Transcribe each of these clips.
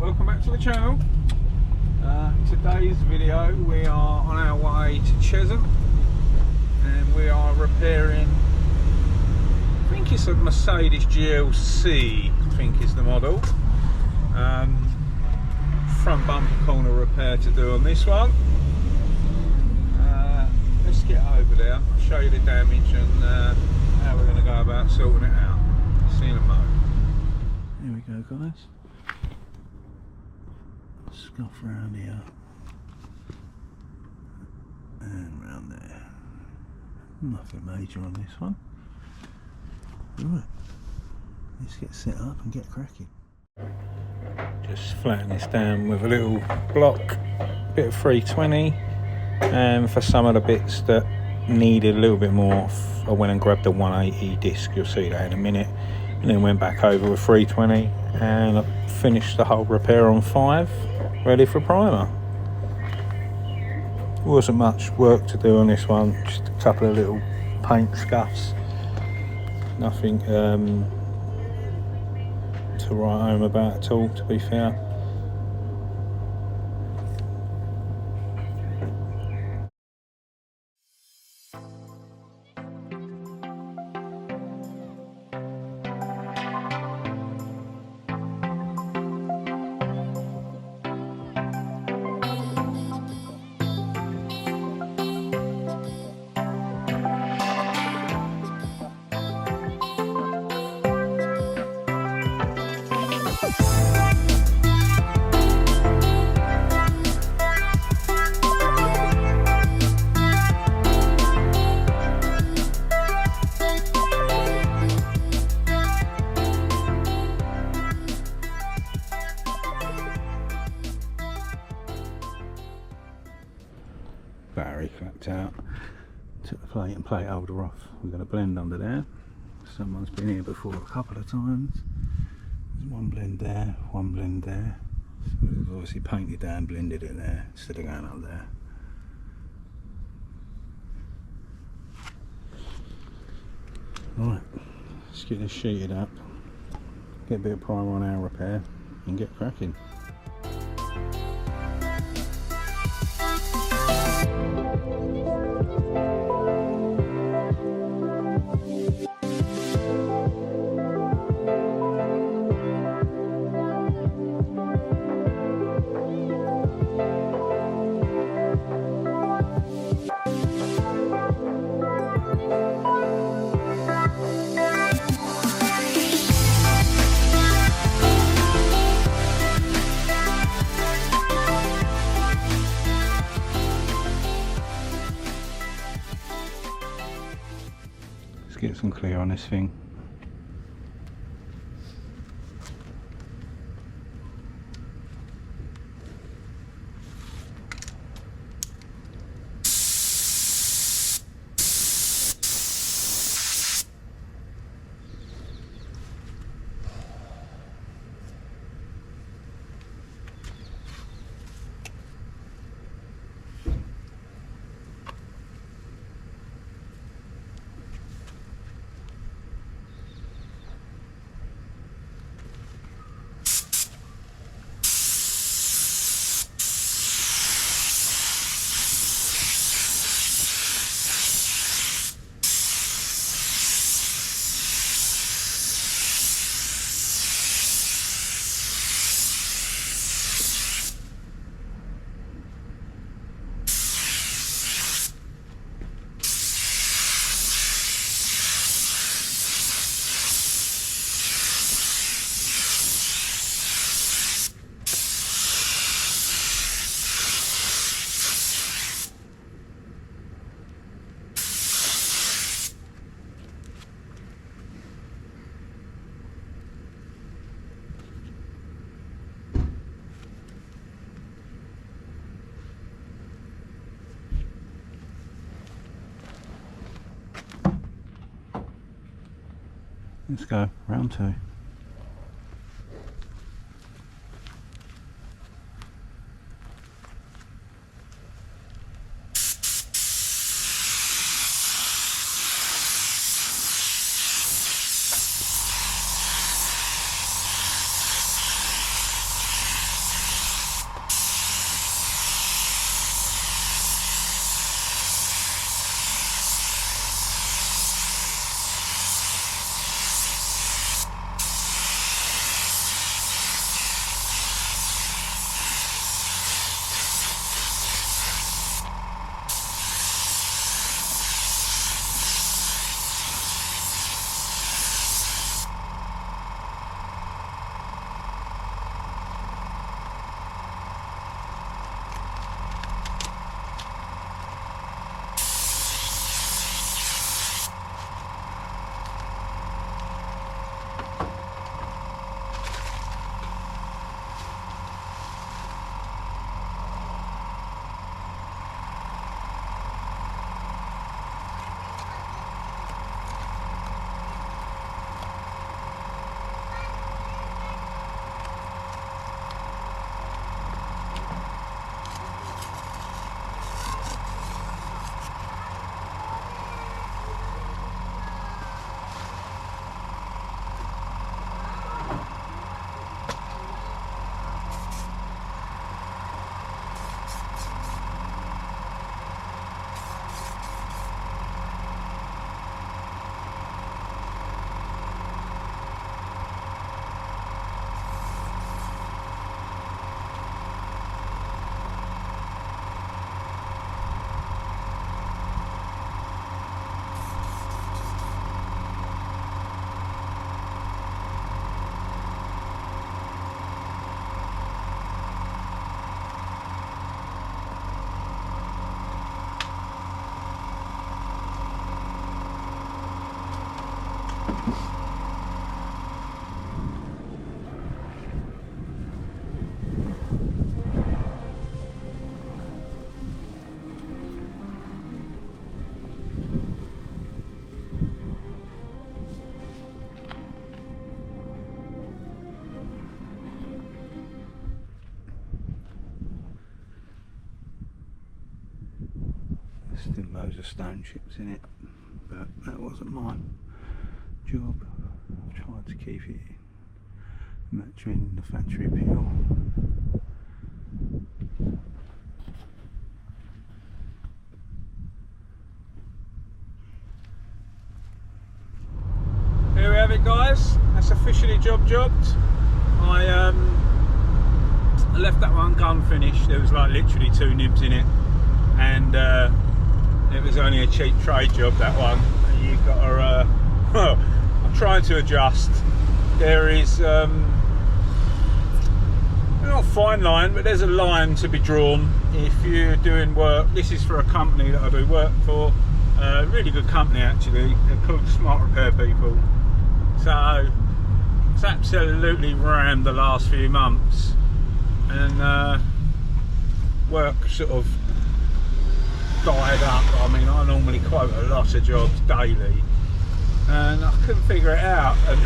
welcome back to the channel. Today's video we are on our way to Chesham and we are repairing, I think it's a Mercedes GLC, I think is the model. Front bumper corner repair to do on this one. Let's get over there, I'll show you the damage and how we're going to go about sorting it out. See you in a moment. Here we go, guys. Scuff round here and round there. Nothing major on this one. Right, let's get set up and get cracking. Just flatten this down with a little block, bit of 320, and for some of the bits that needed a little bit more, I went and grabbed the 180 disc. You'll see that in a minute. And then went back over with 320 and I finished the whole repair on 5, ready for primer. Wasn't much work to do on this one, just a couple of little paint scuffs. Nothing to write home about at all, to be fair. Battery clapped out. Took the plate and plate holder off. We've got a blend under there. Someone's been here before a couple of times. There's one blend there, one blend there. So we've obviously painted down, blended it there instead of going up there. Right, let's get this sheeted up, get a bit of primer on our repair and get cracking. Get some clear on this thing. Let's go, round 2. Still loads of stone chips in it, but that wasn't my job. I've tried to keep it matching the factory appeal. Here we have it, guys. That's officially jobbed. I left that one gun finished. There was like literally 2 nibs in it, and it was only a cheap trade job, that one. You got to I'm trying to adjust. There is not a fine line, but there's a line to be drawn if you're doing work. This is for a company that I do work for, really good company actually. They're called Smart Repair People. So it's absolutely rammed the last few months, and work sort of died up. I mean, I normally quote a lot of jobs daily, and I couldn't figure it out. And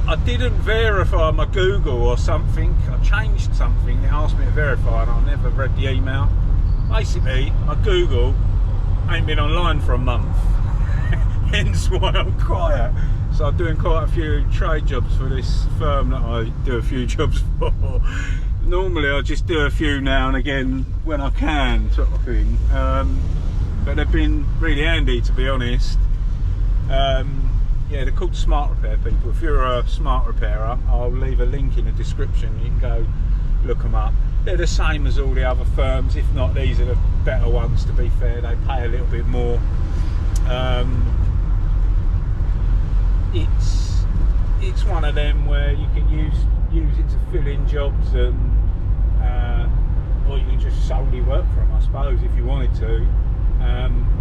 I didn't verify my Google or something. I changed something. It asked me to verify, and I never read the email. Basically, my Google ain't been online for a month. Hence why I'm quiet. So I'm doing quite a few trade jobs for this firm that I do a few jobs for. Normally I just do a few now and again when I can, sort of thing. But they've been really handy, to be honest. Yeah, they're called Smart Repair People. If you're a smart repairer, I'll leave a link in the description. You can go look them up. They're the same as all the other firms. If not, these are the better ones, to be fair. They pay a little bit more. It's one of them where you can use it to fill in jobs, and or you can just solely work for them, I suppose, if you wanted to.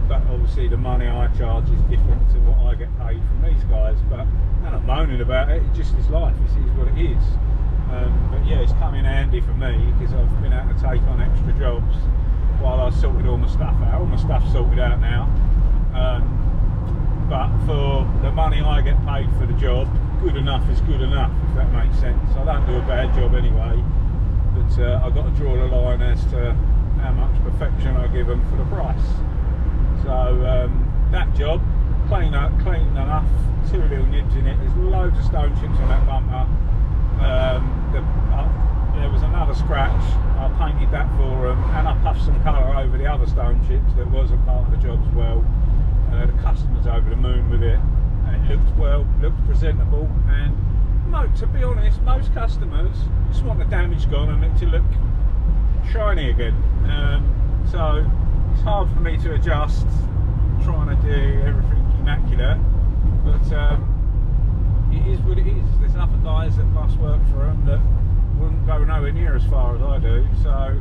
But obviously the money I charge is different to what I get paid from these guys. But I'm not moaning about it. It just is life. It is what it is. But yeah, it's come in handy for me because I've been able to take on extra jobs while I sorted all my stuff out. All my stuff's sorted out now. But for the money I get paid for the job, good enough is good enough, if that makes sense. I don't do a bad job anyway, but I've got to draw the line as to how much perfection I give them for the price. So that job, clean enough, 2 little nibs in it. There's loads of stone chips on that bumper. There was another scratch. I painted that for them, and I puffed some colour over the other stone chips that wasn't part of the job as well. The customer's over the moon with it, and it looked presentable. And to be honest, most customers just want the damage gone and it to look shiny again. So it's hard for me to adjust, trying to do everything immaculate, but it is what it is. There's other guys that must work for them that wouldn't go nowhere near as far as I do. So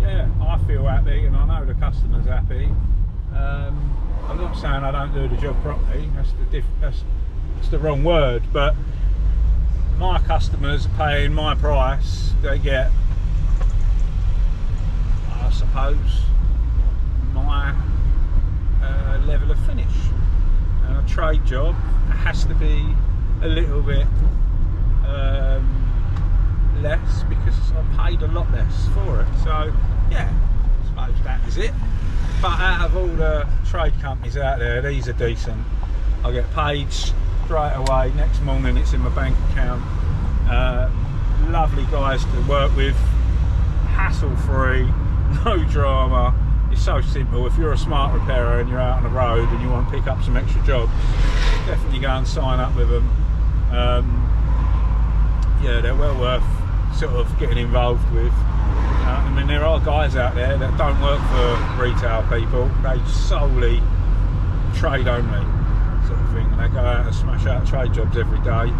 yeah, I feel happy, and I know the customer's happy. I'm not saying I don't do the job properly. That's the wrong word. But my customers are paying my price. They get, I suppose, my level of finish. And a trade job has to be a little bit less because I'm paid a lot less for it. So yeah, I suppose that is it. But out of all the trade companies out there, these are decent. I get paid straight away. Next morning it's in my bank account. Lovely guys to work with. Hassle free, no drama. It's so simple. If you're a smart repairer and you're out on the road and you want to pick up some extra jobs, definitely go and sign up with them. Yeah, they're well worth sort of getting involved with. I mean, there are guys out there that don't work for retail people. They solely trade only sort of thing, and they go out and smash out trade jobs every day.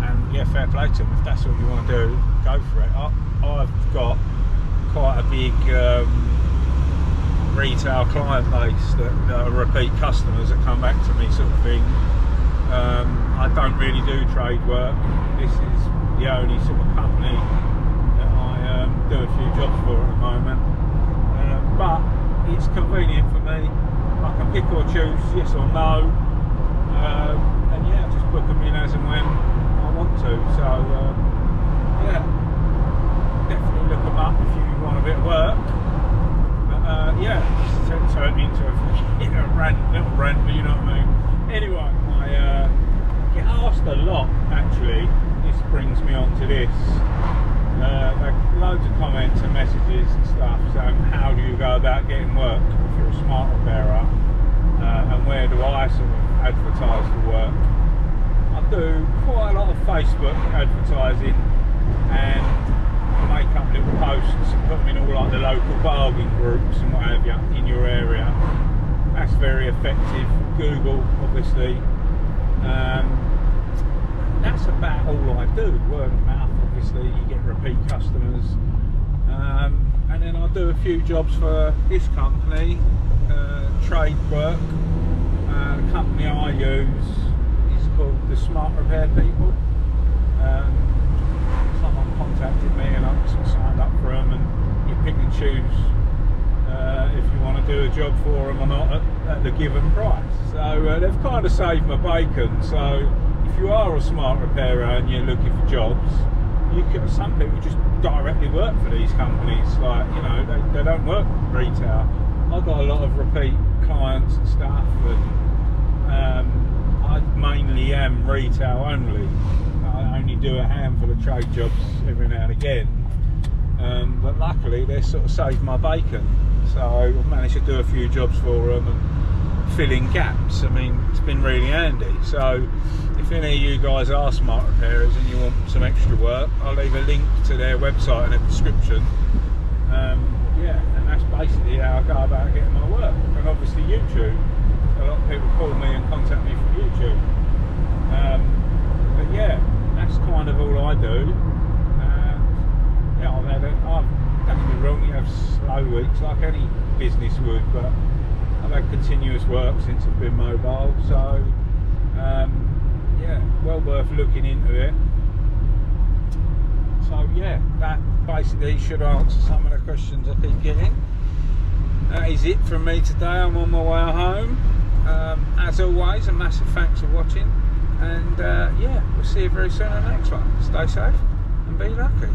And yeah, fair play to them. If that's what you want to do, go for it. I've got quite a big retail client base that are repeat customers that come back to me sort of thing. I don't really do trade work. This is the only sort of company do a few jobs for at the moment, but it's convenient for me. I can pick or choose, yes or no, and yeah, just book them in as and when I want to. So yeah, definitely look them up if you want a bit of work. this. Loads of comments and messages and stuff saying, how do you go about getting work if you're a smart repairer, and where do I sort of advertise for work? I do quite a lot of Facebook advertising, and I make up little posts and put them in all like the local bargain groups and what have you in your area. That's very effective. Google, obviously. That's about all I do. Word of mouth, obviously, you get repeat customers. And then I do a few jobs for this company, trade work. The company I use is called the Smart Repair People. Someone contacted me and I sort of signed up for them, and you pick and choose if you want to do a job for them or not at the given price. So they've kind of saved my bacon. So if you are a smart repairer and you're looking for jobs, some people just directly work for these companies. Like, you know, they don't work retail. I've got a lot of repeat clients and stuff, and I mainly am retail only. I only do a handful of trade jobs every now and again, but luckily they sort of saved my bacon. So I've managed to do a few jobs for them and fill in gaps. I mean, it's been really handy. So if any of you guys are smart repairers and you want some extra work, I'll leave a link to their website in the description. Yeah, and that's basically how I go about getting my work. And obviously YouTube. A lot of people call me and contact me from YouTube. But yeah, that's kind of all I do. Yeah, don't get me wrong, you have slow weeks like any business would, but I've had continuous work since I've been mobile, so yeah, well worth looking into it. So yeah, that basically should answer some of the questions I keep getting. That is it from me today. I'm on my way home. As always, a massive thanks for watching, and yeah, we'll see you very soon on the next one. Stay safe and be lucky.